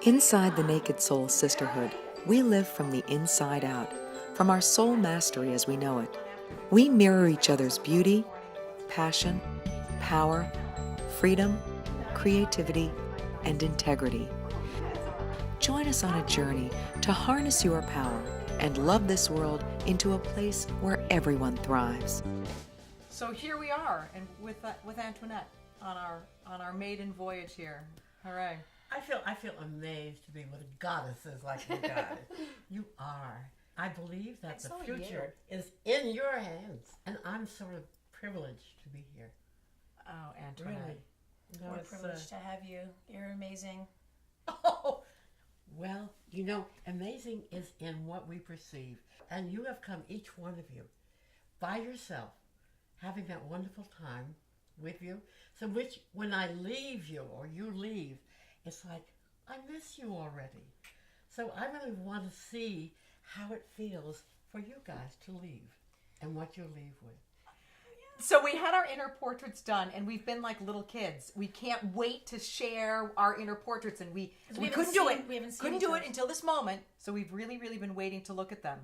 Inside the Naked Soul Sisterhood, we live from the inside out, from our soul mastery as we know it. We mirror each other's beauty, passion, power, freedom, creativity, and integrity. Join us on a journey to harness your power and love this world into a place where everyone thrives. So here we are, and with Antoinette on our maiden voyage here. Hooray! I feel amazed to be with goddesses like you guys. You are. I believe that the future is in your hands, and I'm sort of privileged to be here. Oh, Antoinette. Really? No, We're privileged to have you. You're amazing. Oh, well, amazing is in what we perceive. And you have come, each one of you, by yourself, having that wonderful time with you. So when I leave you or you leave, it's like, I miss you already. So I really want to see how it feels for you guys to leave and what you leave with. So we had our inner portraits done, and we've been like little kids. We can't wait to share our inner portraits, and we couldn't do it. We haven't seen couldn't do it until this moment. So we've really, really been waiting to look at them.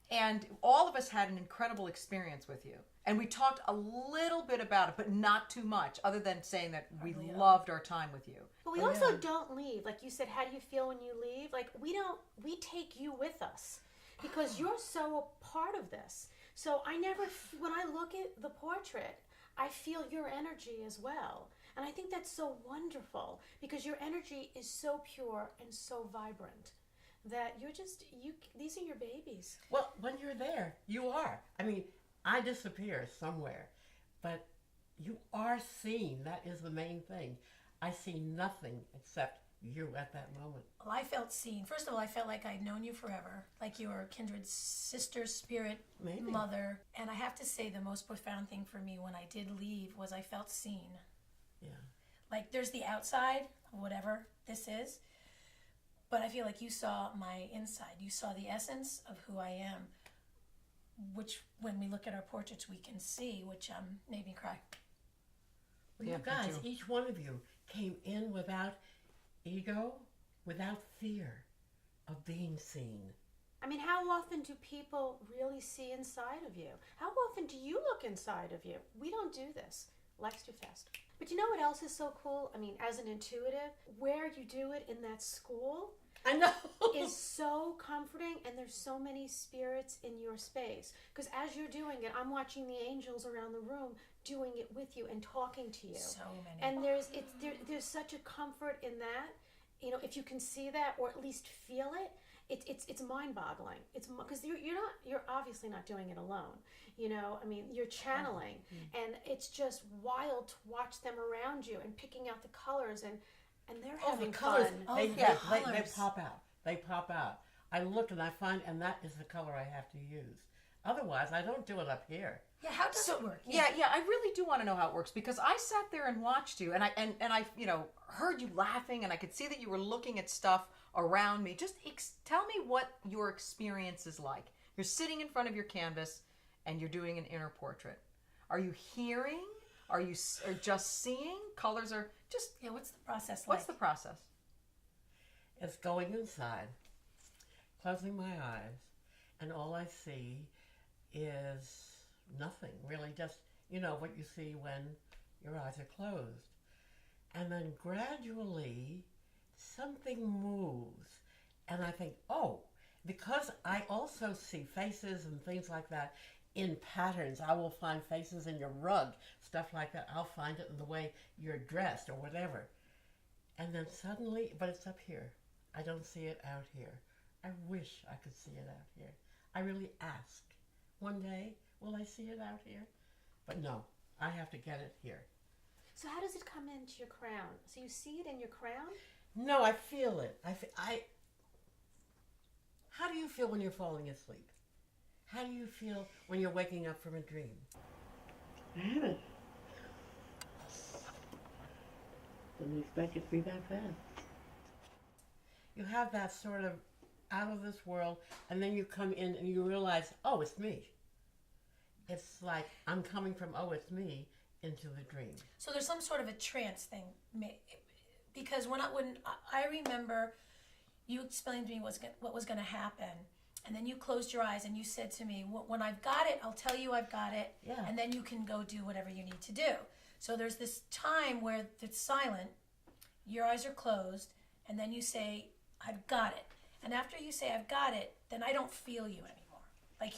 And all of us had an incredible experience with you. And we talked a little bit about it, but not too much, other than saying that we loved our time with you. But we also don't leave. Like you said, how do you feel when you leave? Like we take you with us because you're so a part of this. So when I look at the portrait, I feel your energy as well. And I think that's so wonderful because your energy is so pure and so vibrant that these are your babies. Well, when you're there, you are. I mean, I disappear somewhere, but you are seen. That is the main thing. I see nothing except you at that moment. Well, I felt seen. First of all, I felt like I'd known you forever, like you were a kindred sister, spirit, mother. And I have to say the most profound thing for me when I did leave was I felt seen. Yeah. Like there's the outside, whatever this is, but I feel like you saw my inside. You saw the essence of who I am, which when we look at our portraits we can see, which made me cry. Well, you guys, each one of you came in without ego, without fear of being seen. I mean, how often do people really see inside of you? How often do you look inside of you? We don't do this. Life's too fast. But you know what else is so cool? I mean, as an intuitive, where you do it in that school, I know, is so comforting, and there's so many spirits in your space. Because as you're doing it, I'm watching the angels around the room doing it with you and talking to you. So many. And there's such a comfort in that. You know, if you can see that or at least feel it, it's mind-boggling. It's because you're obviously not doing it alone. You know, I mean, you're channeling, and it's just wild to watch them around you and picking out the colors and they're having the colors. fun. They pop out. They pop out. I look and I find, and that is the color I have to use. Otherwise, I don't do it up here. Yeah, how does it work? Yeah, I really do want to know how it works because I sat there and watched you, and I heard you laughing, and I could see that you were looking at stuff around me. Just tell me what your experience is like. You're sitting in front of your canvas, and you're doing an inner portrait. Are you hearing? Are you just seeing? Colors are just... Yeah, what's the process like? What's the process? It's going inside, closing my eyes, and all I see is nothing, really, just, what you see when your eyes are closed. And then gradually, something moves, and I think, oh, because I also see faces and things like that in patterns. I will find faces in your rug, stuff like that. I'll find it in the way you're dressed or whatever. And then suddenly, but it's up here. I don't see it out here. I wish I could see it out here. I really ask. One day, will I see it out here? But no, I have to get it here. So how does it come into your crown? So you see it in your crown? No, I feel it. How do you feel when you're falling asleep? How do you feel when you're waking up from a dream? I haven't. Didn't expect it to be that bad. You have that sort of out of this world, and then you come in and you realize, oh, it's me. It's like I'm coming from, oh, it's me, into the dream. So there's some sort of a trance thing because when I remember you explained to me what was going to happen, and then you closed your eyes and you said to me, when I've got it, I'll tell you I've got it, Yeah. and then you can go do whatever you need to do. So there's this time where it's silent, your eyes are closed, and then you say, I've got it. And after you say I've got it, then I don't feel you anymore. Like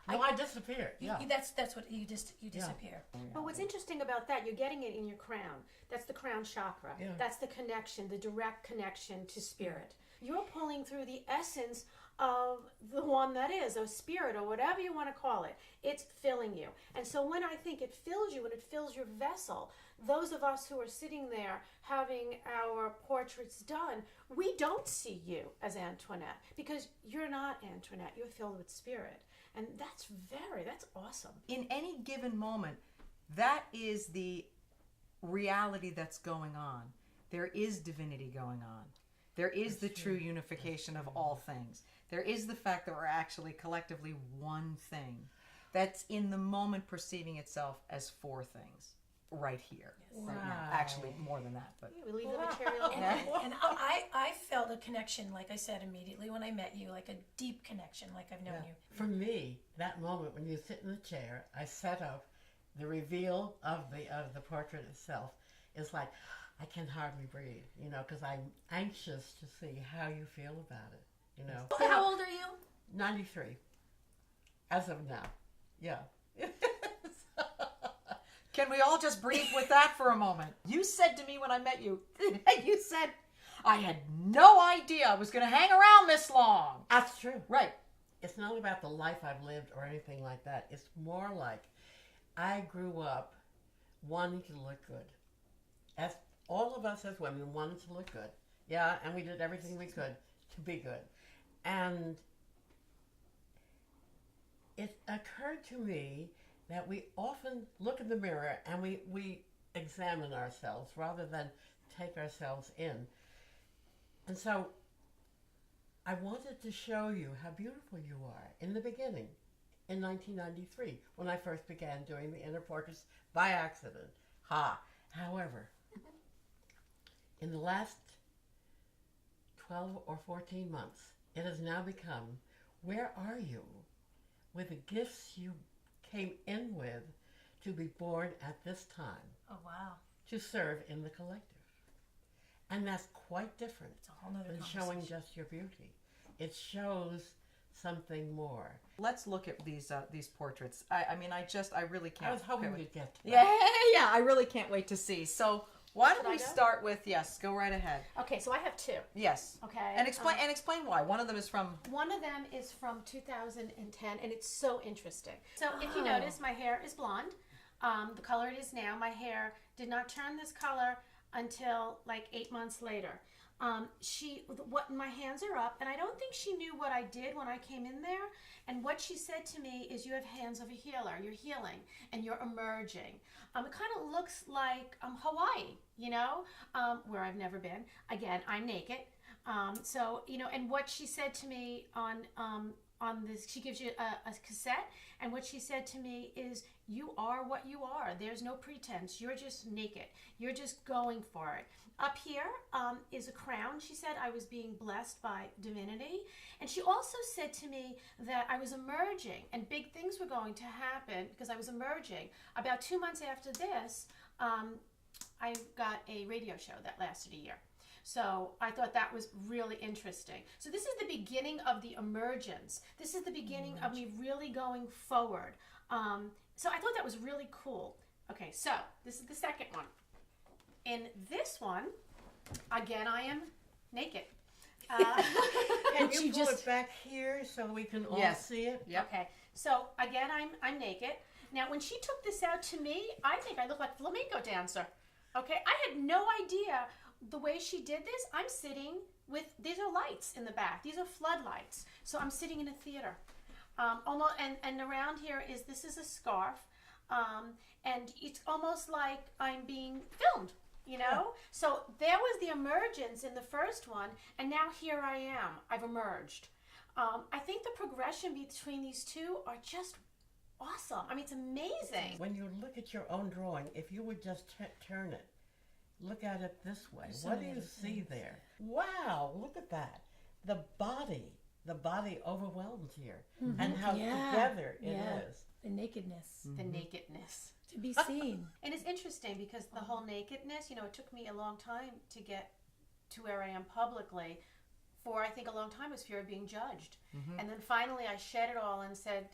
I disappeared. you, Yeah. that's what you disappear. But what's interesting about that, you're getting it in your crown. That's the crown chakra. Yeah. That's the connection, the direct connection to spirit. You're pulling through the essence of the one that is, or spirit, or whatever you want to call it. It's filling you. And so when I think it fills you and it fills your vessel, those of us who are sitting there having our portraits done, we don't see you as Antoinette, because you're not Antoinette. You're filled with spirit. And that's awesome. In any given moment, that is the reality that's going on. There is divinity going on. There is the true unification of all things. There is the fact that we're actually collectively one thing that's in the moment perceiving itself as four things right here, right now. Actually, more than that, but Yeah, we leave the material. And I felt a connection, like I said, immediately when I met you, like a deep connection, like I've known you. For me, that moment when you sit in the chair, I set up the reveal of the portrait itself is like, I can hardly breathe, because I'm anxious to see how you feel about it, How old are you? 93, as of now. Yeah. can we all just breathe with that for a moment? You said to me when I met you, you said, I had no idea I was going to hang around this long. That's true. Right. It's not about the life I've lived or anything like that. It's more like I grew up wanting to look good. As all of us as women wanted to look good. Yeah, and we did everything we could to be good. And it occurred to me that we often look in the mirror and we examine ourselves rather than take ourselves in. And so I wanted to show you how beautiful you are in the beginning, in 1993, when I first began doing the inner portraits by accident. However, in the last 12 or 14 months, it has now become, where are you with the gifts you came in with to be born at this time Oh, wow. to serve in the collective? And that's quite different It's a whole nother than conversation. showing just your beauty. It shows something more. Let's look at these portraits. I really can't. I was hoping wait. you'd get to that. Yeah, I really can't wait to see. So why don't we go? start with, yes, go right ahead. Okay, so I have two. Yes. Okay. And explain why. One of them is from, One of them is from 2010, and it's so interesting. So if you Oh. notice, my hair is blonde. The color it is now. My hair did not turn this color until like 8 months later. My hands are up, and I don't think she knew what I did when I came in there. And what she said to me is, you have hands of a healer. You're healing, and you're emerging. It kind of looks like Hawaii, where I've never been. Again, I'm naked. And what she said to me on this, she gives you a cassette, and what she said to me is, you are what you are. There's no pretense. You're just naked. You're just going for it. Up here is a crown. She said I was being blessed by divinity. And she also said to me that I was emerging and big things were going to happen because I was emerging. About 2 months after this, I got a radio show that lasted a year. So I thought that was really interesting. So this is the beginning of the emergence. This is the beginning of me really going forward. So I thought that was really cool. Okay, so this is the second one. In this one, again, I am naked. Can you pull it back here so we can all see it? Yep. Okay, so again, I'm naked. Now, when she took this out to me, I think I look like a flamenco dancer. Okay, I had no idea the way she did this. I'm sitting with, these are lights in the back. These are floodlights. So I'm sitting in a theater. Almost, and around here this is a scarf. And it's almost like I'm being filmed. So there was the emergence in the first one, and now here I am. I've emerged. I think the progression between these two are just awesome. I mean, it's amazing. When you look at your own drawing, if you would just turn it, look at it this way. So What do many you other see things. there? Wow, look at that. The body overwhelms here, and how Yeah. together it Yeah. is. The nakedness The nakedness. to be seen. And it's interesting because the whole nakedness, you know, it took me a long time to get to where I am publicly. For I think a long time was fear of being judged. And then finally I shed it all and said,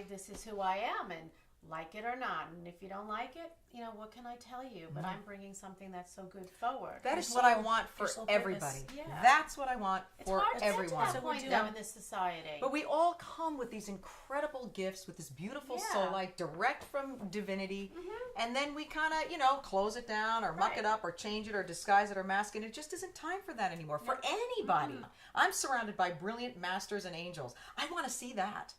this is who I am, and like it or not. And if you don't like it, you know, what can I tell you? But I'm bringing something that's so good forward. That is Your what I soul- want for your soul purpose. everybody. Yeah. That's what I want It's for hard to everyone. get to So that we're point doing- though in this society. But we all come with these incredible gifts, with this beautiful Yeah. soul light direct from divinity. And then we kind of, close it down or muck it Right. up or change it or disguise it or mask it. It just isn't time for that anymore. For anybody. I'm surrounded by brilliant masters and angels. I want to see that.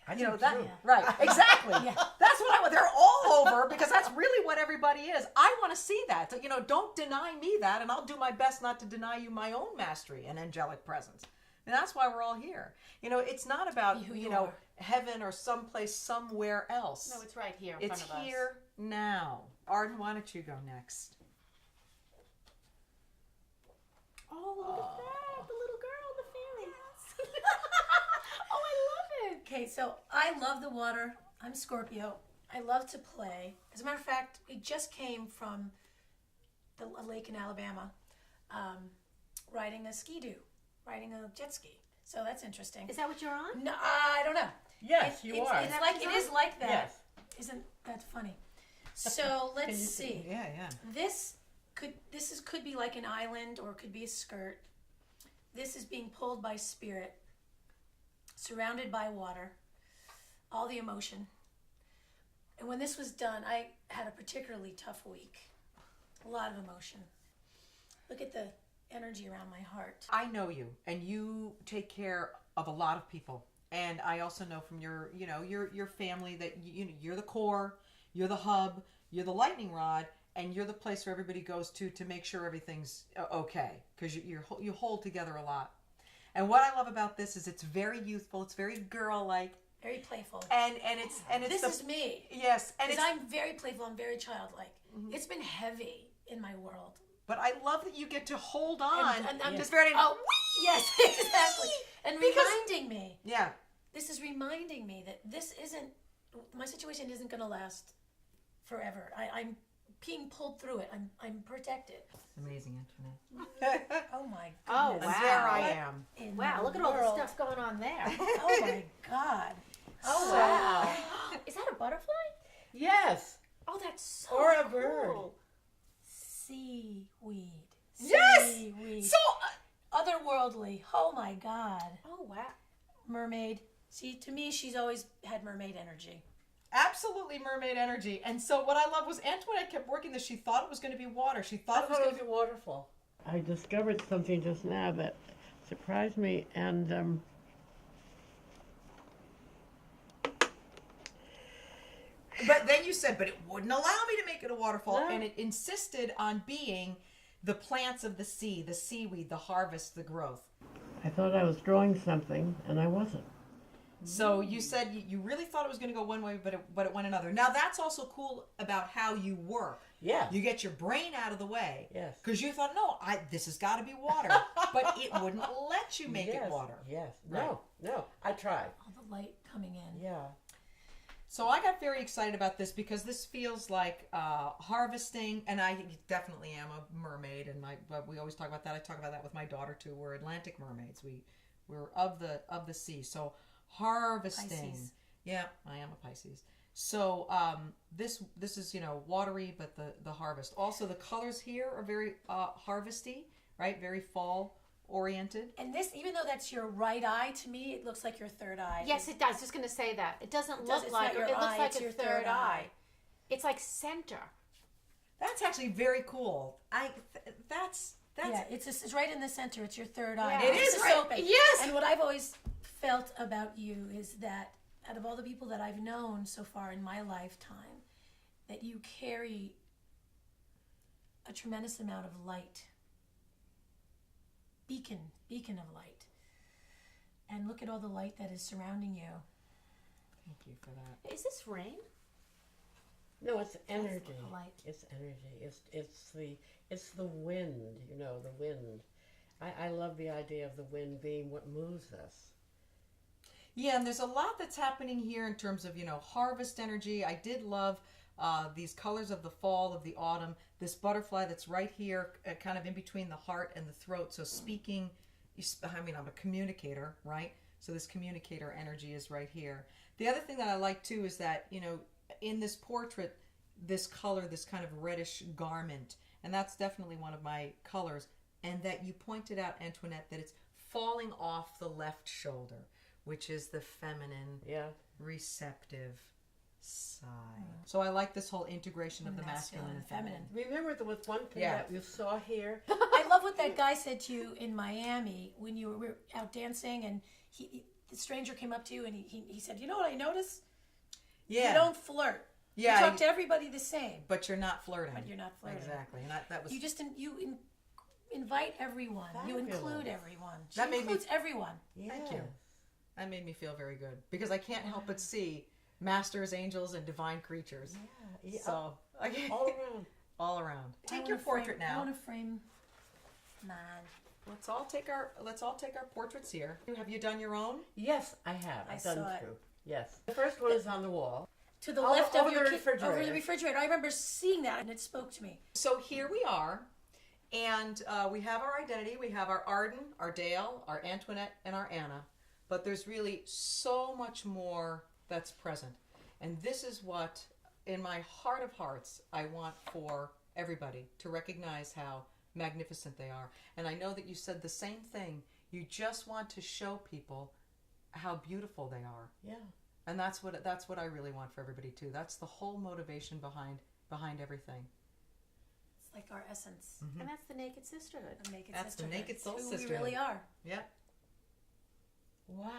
I You know do that too. right? Exactly. Yeah. That's what I want. They're all over because that's really what everybody is. I want to see that. So, don't deny me that, and I'll do my best not to deny you my own mastery and angelic presence. And that's why we're all here. It's not about Be who you are. heaven or someplace somewhere else. No, it's right here in It's front of us. here now. Arden, why don't you go next? Oh, look at that. The little girl, the fairy. Oh, I love it. Okay, so I love the water. I'm Scorpio. I love to play. As a matter of fact, we just came from a lake in Alabama, riding a ski-doo, riding a jet ski. So that's interesting. Is that what you're on? No, I don't know. Yes, you it's, are. It's like it is like that. Yes. Isn't that funny? So let's Can you see. Yeah, yeah. This could be like an island or it could be a skirt. This is being pulled by spirit, surrounded by water, all the emotion. And when this was done, I had a particularly tough week. A lot of emotion. Look at the energy around my heart. I know you, and you take care of a lot of people. And I also know from your family that you're the core, you're the hub, you're the lightning rod, and you're the place where everybody goes to make sure everything's okay, because you hold together a lot. And what I love about this is it's very youthful, it's very girl-like, Very playful. and it's This is me. yes, and Because it's I'm very playful. I'm very childlike. It's been heavy in my world. but I love that you get to hold on. And I'm just very yes, exactly. And reminding me. yeah. This is reminding me that my situation isn't going to last forever. I'm being pulled through it. I'm protected. Amazing, Antoinette. Oh my Oh, goodness. wow. There I am. In Wow, the look at all the world. stuff going on there. Oh my God. Oh, wow. Is that a butterfly? Yes. Oh, that's so Or a cool. bird. Seaweed. Yes! Seaweed. So Otherworldly. Oh my God. Oh, wow. Mermaid. See, to me, she's always had mermaid energy. absolutely mermaid energy. And so what I love was Antoinette kept working this. She thought it was going to be water. She I thought it was thought it going was to a waterfall. I discovered something just now that surprised me, and But then you said, but it wouldn't allow me to make it a waterfall. No. And it insisted on being the plants of the sea, the seaweed, the harvest, the growth. I thought I was growing something, and I wasn't. So you said you really thought it was going to go one way, but it went another. Now that's also cool about how you work. Yeah. You get your brain out of the way. Yes. Because you thought, no, this has got to be water. But it wouldn't let you make it Yes, water. Yes. Right. No. I tried. All the light coming in. Yeah. So I got very excited about this because this feels like harvesting, and I definitely am a mermaid, and we always talk about that. I talk about that with my daughter too. We're Atlantic mermaids. We're of the sea. So harvesting. Pisces. Yeah, I am a Pisces. So this is watery, but the harvest. Also the colors here are very harvesty, right? Very fall oriented. And this, even though that's your right eye, to me, it looks like your third eye. Yes, it does. Just going to say that. It doesn't It does. look It's like not your it looks eye, like it's a your third third eye. eye. It's like center. That's actually very cool. That's Yeah, it's right in the center. It's your third eye. Yeah. It It's is just right. open. Yes. And what I've always felt about you is that out of all the people that I've known so far in my lifetime, that you carry a tremendous amount of light. Beacon of light. And look at all the light that is surrounding you. Thank you for that. Is this rain? No, it's energy. the light. It's energy. It's the wind. You know, the wind. I love the idea of the wind being what moves us. Yeah, and there's a lot that's happening here in terms of, harvest energy. I did love these colors of the fall, of the autumn. This butterfly that's right here, kind of in between the heart and the throat. So speaking, I'm a communicator, right? So this communicator energy is right here. The other thing that I like too is that, in this portrait, this color, this kind of reddish garment, and that's definitely one of my colors, and that you pointed out, Antoinette, that it's falling off the left shoulder, which is the feminine, receptive side. So I like this whole integration of the masculine and feminine. Remember, there was one thing that you saw here. I love what that guy said to you in Miami when you were out dancing, and the stranger came up to you and he said, "You know what I noticed? Yeah. You don't flirt. Yeah, you talk to everybody the same, but you're not flirting. Exactly, and that was. You just invite everyone. You Fabulous. include everyone. She That made me- includes everyone. Thank you. That made me feel very good because I can't help but see masters, angels, and divine creatures. Yeah. So All around. all around. I Take wanna your portrait frame, I now. want to frame mine. Let's all take our portraits here. Have you done your own? Yes, I have. I I've done saw it. 2. Yes. The first one is on the wall. To the Over- left of over your the refrigerator. over the refrigerator. I remember seeing that, and it spoke to me. So here we are, and we have our identity. We have our Arden, our Dale, our Antoinette, and our Anna. But there's really so much more that's present. And this is what, in my heart of hearts, I want for everybody to recognize how magnificent they are. And I know that you said the same thing. You just want to show people how beautiful they are. Yeah. And that's what I really want for everybody too. That's the whole motivation behind everything. It's like our essence. And that's the naked sisterhood. The naked That's the sisterhood. naked soul It's who sisterhood. we really are. Yeah. Wow.